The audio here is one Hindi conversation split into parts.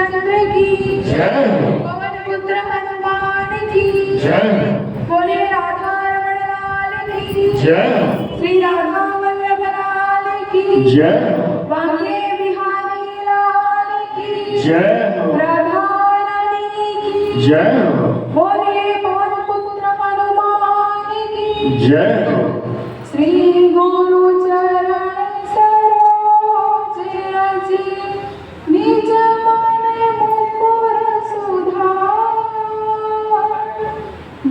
रामचंद्र की जय हो। पवन पुत्र हनुमान की जय हो। बोले राधा रमण लाल की जय हो। श्री राधा वल्लभ लाल की जय हो। बांके बिहारी लाल की जय हो। राधा रानी की जय हो। बोले पवन पुत्र हनुमान की जय हो। श्री गुरु चरण सरोज रज निज मन मुकुर सुधार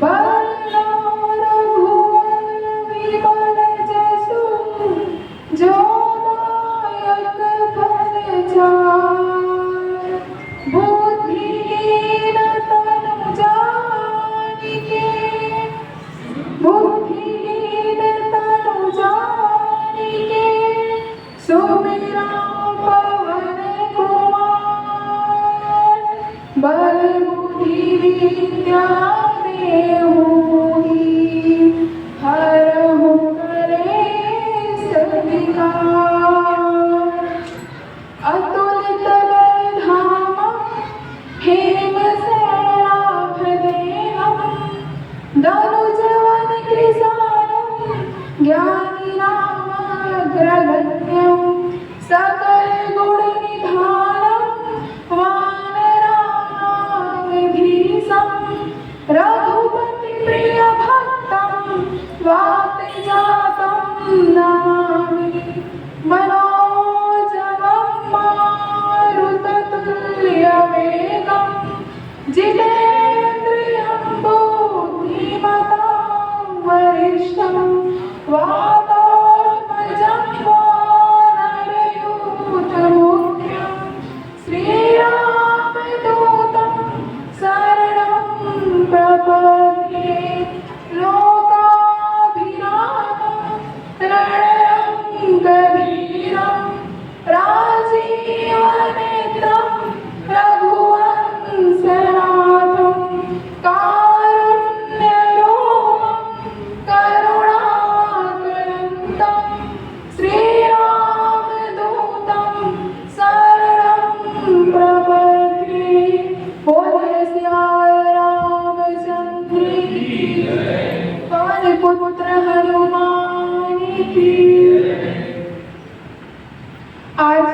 बरनौ रघुवर विमल जसु जो दायक फल चार बुद्धिहीन तनु जानिके बुद्धिहीन तनु जानिके सुमिरा पवन कुमार बल बुद्धि विद्या देहु हरहु कलेश विकार अतुलित बल धामा हेम सैलाभ देहम् धनुजवन कृशालम् ज्ञानी नामग्रगण्यम् सकल गुण निधानम् वानराणामधीशम् रघुपति प्रिय भक्तम् वात जातम् नमामि मनोजवम् मारुततुल्यवेगम् जितेन्द्रियं बुद्धिमतां वरिष्ठं वातात्मजं वानरयूथमुख्यं श्रीरामदूतं शरणं प्रपद्ये लोकाभिरामं रणरङ्गधीरं राजीवनेत्रं रघुवंशनाथं कारुण्यरूपं करुणाकरन्तं श्रीरामदूतं शरणं प्रपद्ये बोले सियावर रामचंद्र की पवन पुत्र हनुमान की। आज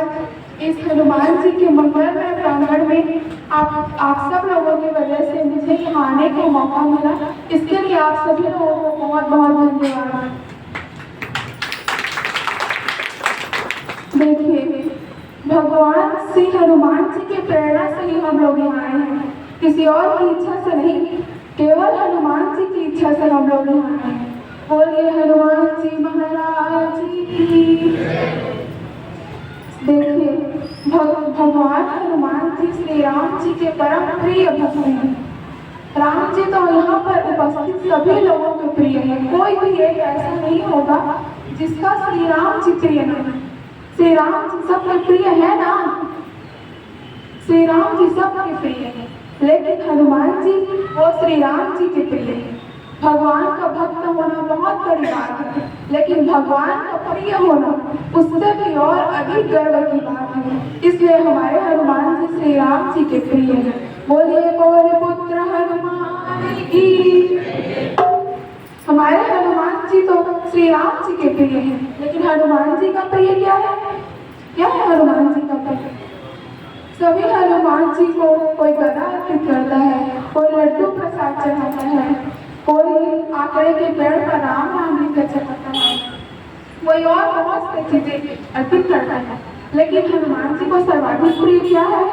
इस हनुमान जी के मंगलमय प्रांगण में आप सब लोगों की वजह से मुझे यहाँ आने को मौका मिला, इसके लिए आप सभी लोगों को बहुत बहुत धन्यवाद। देखिए, भगवान श्री हनुमान जी की प्रेरणा से ही हम लोग यहाँ आए हैं, किसी और की इच्छा से नहीं, केवल हनुमान जी की इच्छा से हम लोग यहाँ आए हैं। बोलिए हनुमान जी महाराज की। देखिए, भगवान हनुमान जी श्री राम जी के परम प्रिय भक्त हैं। राम जी तो यहाँ पर उपस्थित सभी लोगों के प्रिय हैं, कोई भी एक ऐसा नहीं होगा जिसका श्री राम जी प्रिय नहीं। श्री राम जी सबके प्रिय है ना, श्री राम जी सबके प्रिय है, लेकिन हनुमान जी वो श्री राम जी के प्रिय है। भगवान का भक्त होना बहुत बड़ी बात है, लेकिन भगवान का प्रिय होना उससे भी और अधिक गर्व की बात है। इसलिए हमारे हनुमान जी श्री राम जी के प्रिय हैं। बोलिए पवन पुत्र हनुमान की। हमारे हनुमान जी तो श्री राम जी के प्रिय हैं, लेकिन हनुमान जी का प्रिय क्या है? क्या है हनुमान जी का प्रिय? सभी हनुमान जी को कोई गदा अर्पित करता है, कोई लड्डू प्रसाद चढ़ाता है, कोई आकड़े के पेड़ पर राम नाम लिखकर चढ़ाता है, कोई और बहुत सी चीजें अर्पित करता है, लेकिन हनुमान जी को सर्वाधिक प्रिय क्या है?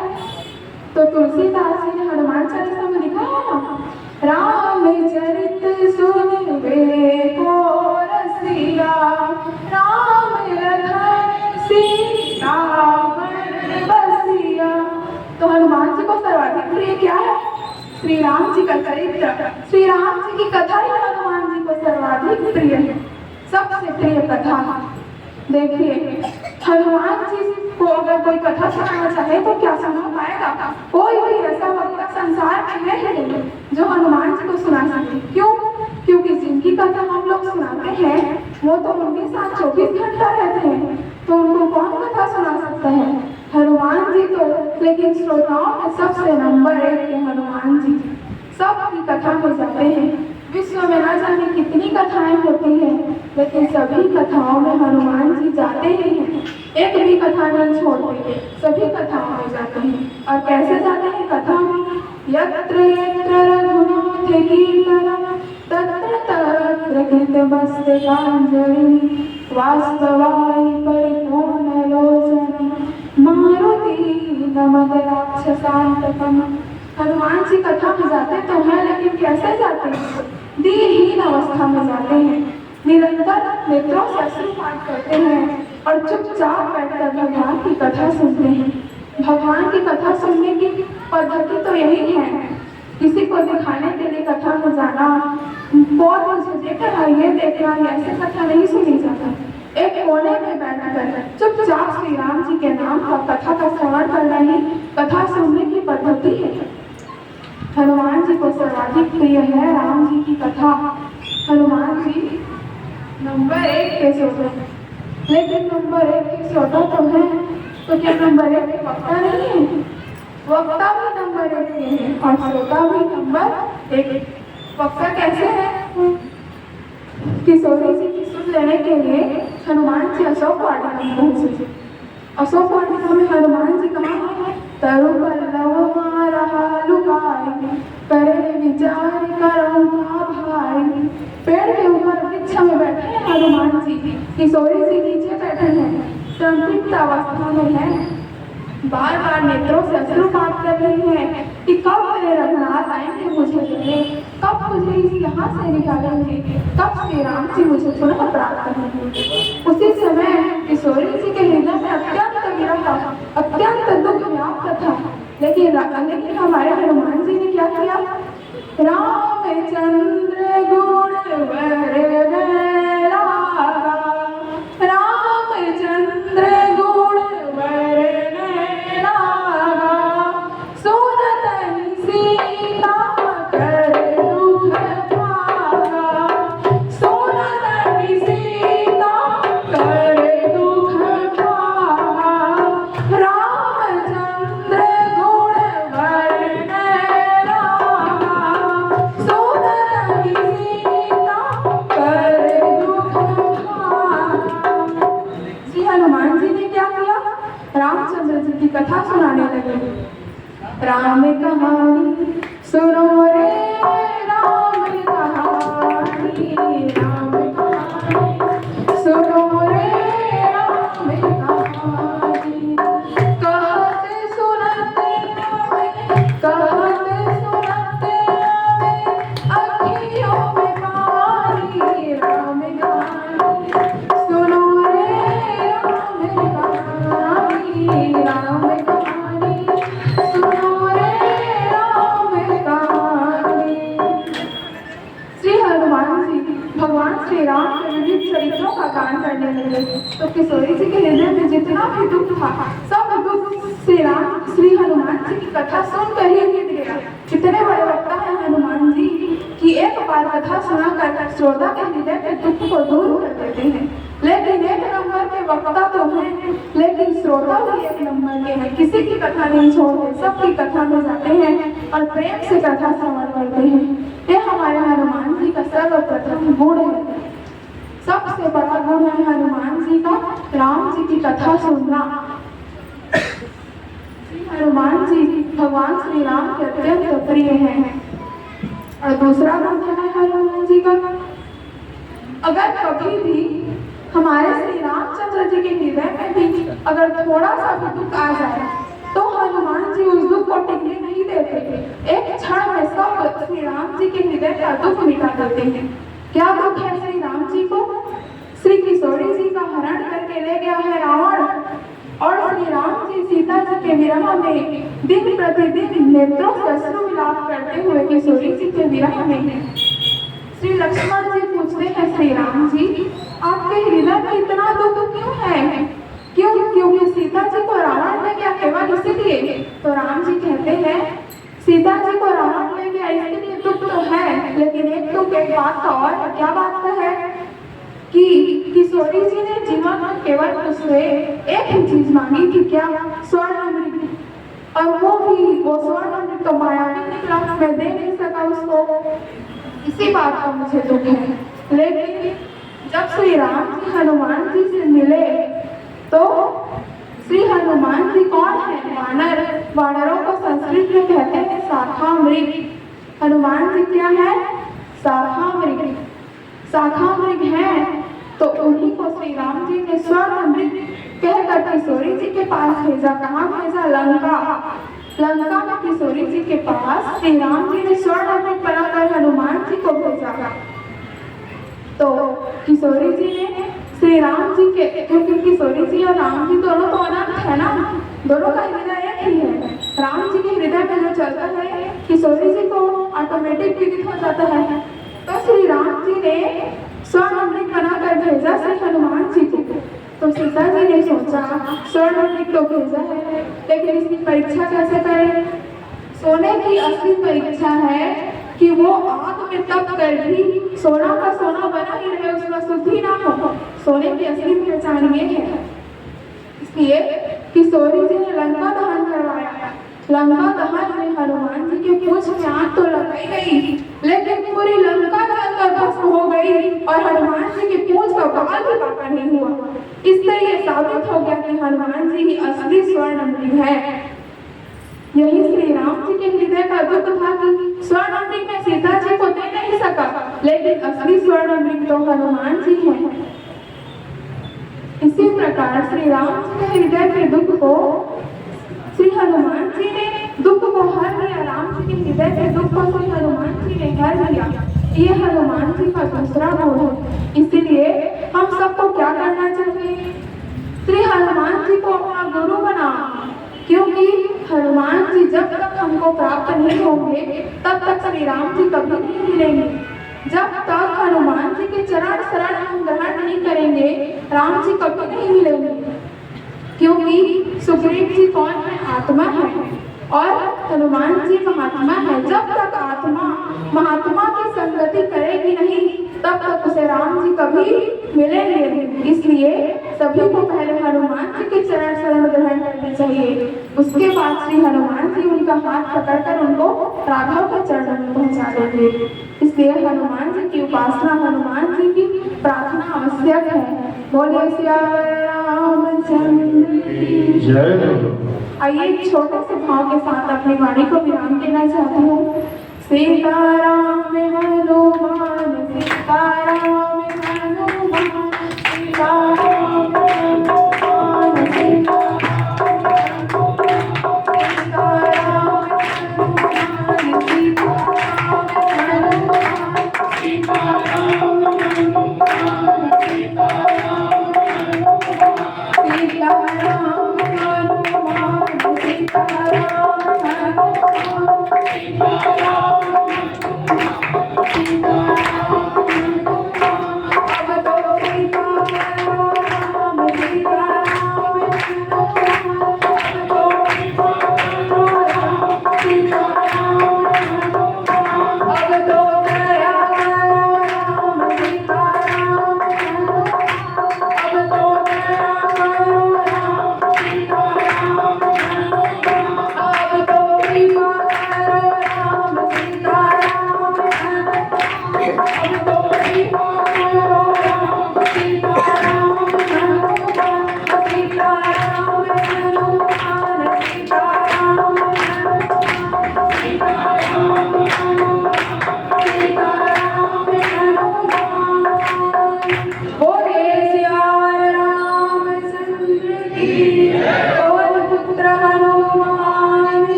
तो तुलसीदास जी ने हनुमान चालीसा में लिखा है ना, राम चरित सुनबे को रसिया, राम लखन सीता मन बसिया। तो हनुमान जी को सर्वाधिक प्रिय क्या है? श्री राम जी का चरित्र, श्री राम जी की कथा ही हनुमान जी को सर्वाधिक प्रिय है, सबसे प्रिय कथा। देखिए, हनुमान जी को अगर कोई कथा सुनाना चाहे तो क्या सुना पाएगा? कोई भी ऐसा वक्ता संसार में है ही नहीं जो हनुमान जी को सुना सके। क्यों? क्योंकि जिनकी कथा हम लोग सुनाते हैं वो तो उनके साथ 24 घंटा रहते हैं, तो उनको कौन कथा सुना सकता है? हनुमान जी तो लेकिन श्रोताओं में सबसे नंबर 1 के हनुमान जी सबकी कथा में जाते हैं। विश्व में न जाने कितनी कथाएं होती हैं, लेकिन सभी कथाओं में हनुमान जी जाते ही हैं। एक भी कथा नहीं छोड़ते, सभी कथाओं में जाते हैं। और कैसे जाते हैं कथा में? यत्र यत्र रघुनाथ कीर्तनम् तत्र तत्र कृतमस्तकाञ्जलिः वास्तवाय परिपूर्णलोचनम् मारुति नमः राक्षसान्तकम्। हनुमान जी कथा में जाते तो हैं, लेकिन कैसे जाते हैं? दीनहीन अवस्था में जाते हैं। निरंतर नेत्रों से अश्रुपात करते हैं और चुपचाप बैठकर भगवान की कथा सुनते हैं। भगवान की कथा सुनने की पद्धति तो यही है, किसी को दिखाने के लिए कथा में जाना, बहुत मुझे देखा ये देखना, ऐसे कथा नहीं सुनी जाता। एक कोने में बैठकर चुपचाप श्री राम जी के नाम का कथा का श्रवण करना ही कथा सुनने की पद्धति है। हनुमान जी को सर्वाधिक प्रिय है राम जी की कथा। हनुमान जी नंबर 1 के श्रोता, लेकिन नंबर 1 के श्रोता तो है, तो क्या नंबर 1 के वक्ता नहीं है? वक्ता भी नंबर 1 के हैं और श्रोता भी नंबर 1। वक्ता कैसे है? किशोरी जी की सुन लेने के लिए हनुमान जी अशोक वाटिका में पहुंचे। अशोक वाटिका में हनुमान जी कहाँ है? तरु पल्लव मारहा लुकाई करे विचार करऊं भाई। पेड़ के ऊपर वृक्ष में बैठे हैं हनुमान जी, किशोरी जी नीचे बैठे हैं, संतृप्त अवस्था में है, बार बार नेत्रों से अश्रुपात कर रही है कि कब मेरे रघुनाथ आएंगे मुझे लेने, कब मुझे इस यहाँ से निकालेंगे, कब श्री राम जी मुझे पुनः प्राप्त करेंगे। उसी समय किशोरी जी के हृदय में अत्यंत विरह, अत्यंत दुख व्याप्त था। लेकिन हमारे हनुमान जी ने क्या किया? रामचंद्र गुण वरनैना, रामचंद्र गुण वरनैना, सुनत सीता कर दुख भागा, सुनत सीता कर दुख भागा। रामचंद्र गुण वरनैना, सुनत सीता कर दुख भागा। श्री हनुमान जी ने क्या किया? रामचंद्र जी की कथा सुनाने लगे। राम कहानी सुनो रे, राम कहानी, राम कहानी सुनो रे, राम कहानी। कहते सुनते आवे, कहते सुनते आवे, अखियों में पानी। राम कहानी सुनो रे, राम कहानी, राम कहानी सुनो रे, राम कहानी। श्री हनुमान जी भगवान श्री राम के विविध चरित्रों का गान करने लगे, तो किशोरी जी के हृदय में जितना भी दुख था, सब दुख श्री हनुमान जी की कथा सुनकर ही मिट गया। कितने बड़े वक्ता है हनुमान जी कि एक बार कथा सुनाकर श्रोता के हृदय के दुख को दूर कर देते हैं। लेकिन एक नंबर के वक्ता तो हैं, लेकिन श्रोता भी एक नंबर के हैं। किसी की कथा नहीं छोड़ते, सबकी कथा में जाते हैं और प्रेम से कथा श्रवण करते हैं। ये हमारे हनुमान जी का सर्वप्रथम गुण है। सबसे बड़ा गुण है हनुमान जी का राम जी की कथा सुनना। हनुमान जी भगवान श्री राम के अत्यंत प्रिय हैं। और दूसरा गुण क्या है हनुमान जी का? अगर कभी भी हमारे श्री रामचंद्र जी के हृदय में भी अगर थोड़ा सा भी दुख आ जाए, तो हनुमान जी उस दुख को टिकने नहीं देते। एक क्षण में सब श्री राम जी के हृदय का दुख मिटा देते हैं। क्या दुख है श्री राम जी को? श्री किशोरी जी का हरण करके ले गया है रावण, और श्री राम जी सीता जी के विरह में दिन प्रतिदिन नेत्रों से अश्रु विलाप करते हुए किशोरी जी के विरह में हैं। श्री लक्ष्मण जी पूछते हैं श्री राम जी, आपके हृदय में इतना दुख क्यों है? क्यों? क्योंकि सीता जी को रावण ले गया केवल इसीलिए? तो राम जी कहते हैं सीता जी को रावण ले गया इसलिए दुख तो है, लेकिन एक दुख एक बात का और है। क्या बात है? कि किशोरी जी ने जीवन में केवल उससे एक ही चीज मांगी थी, क्या? स्वर्ण। और वो स्वर्ण अमृत तो मायावी निकला, मैं दे नहीं सका उसको, इसी बात का मुझे दुख है। लेकिन जब श्री राम जी हनुमान जी से मिले तो श्री हनुमान जी कौन है? वानर। वानरों को संस्कृत में कहते हैं शाखामृग। हनुमान जी क्या है? शाखामृग। शाखामृग है तो उन्हीं को श्री राम जी ने स्वर्ण अमृत कहकर किशोरी जी के पास भेजा। कहाँ भेजा? लंका। लंका में किशोरी जी के पास श्री राम जी ने स्वर्ण अमृत बनाकर हनुमान जी को भेजा। तो किशोरी जी ने श्री राम जी के, क्योंकि किशोरी जी और राम जी दोनों तो अनंत है ना, दोनों का हृदय एक ही है। राम जी के हृदय में जो चलता है किशोरी जी को ऑटोमेटिक विदित हो जाता है। तो श्री राम जी ने स्वर्ण अमृत बनाकर भेजा श्री हनुमान जी को। तो सीता जी ने सोचा स्वर्ण अमृत तो भेजा है, लेकिन इसकी परीक्षा कैसे करें? सोने की असली परीक्षा है कि वो आग में तप कर भी सोना का सोना बना ही रहे, उसमें शुद्धि ना हो। सोने की असली पहचान ये है। इसलिए किशोरी जी ने लंका दहन करवाया। लंका दहन में हनुमान जी के पूंछ में आग तो लगाई गई, लेकिन पूरी लंका जलकर भस्म हो गई और हनुमान जी के पूंछ का बाल भी बाका नहीं हुआ। इससे ये साबित हो गया कि हनुमान जी ही असली स्वर्ण अमृत है। यही श्री राम जी के हृदय का दुख था कि स्वर्ण अमृत में सीता जी को दे नहीं सका, लेकिन असली स्वर्ण अमृत तो हनुमान जी हैं। इसी प्रकार श्री राम जी के हृदय के दुख को श्री हनुमान जी ने दुख को हर लिया। राम जी के हृदय के दुख को श्री हनुमान जी ने हर लिया। ये हनुमान जी का दूसरा गुण है। इसीलिए हम सबको क्या करना चाहिए? श्री हनुमान जी को अपना गुरु बना, क्योंकि हनुमान जी जब तक हमको प्राप्त नहीं होंगे तब तक श्री राम जी कभी नहीं मिलेंगे। जब तक हनुमान जी के चरण शरण हम ग्रहण नहीं करेंगे राम जी कभी नहीं मिलेंगे। क्योंकि सुग्रीव जी कौन है? आत्मा है और हनुमान जी महात्मा है। जब तक आत्मा महात्मा की संगति करेगी नहीं तब तक उसे राम जी कभी मिलेंगे नहीं। इसलिए सभी को पहले हनुमान जी के चरण शरण ग्रहण करने चाहिए, उसके बाद श्री हनुमान जी उनका हाथ पकड़कर उनको राघव के चरणों में पहुंचा देंगे। इसलिए हनुमान जी की उपासना, हनुमान जी की प्रार्थना आवश्यक है। बोले श्री रामचंद्र की जय। आइए एक छोटे से भाव के साथ अपनी वाणी को विराम देना चाहती हूँ। सीताराम हनुमान, सीताराम हनुमान, सीताराम हनुमान,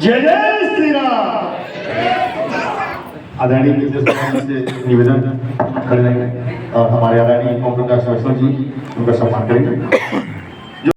जय जय श्री राम। आदरणीय विद्यार्थी से निवेदन खड़े रहेंगे और हमारे आदरणीय ओम प्रकाश वैष्णव जी उनका सम्मान करेंगे।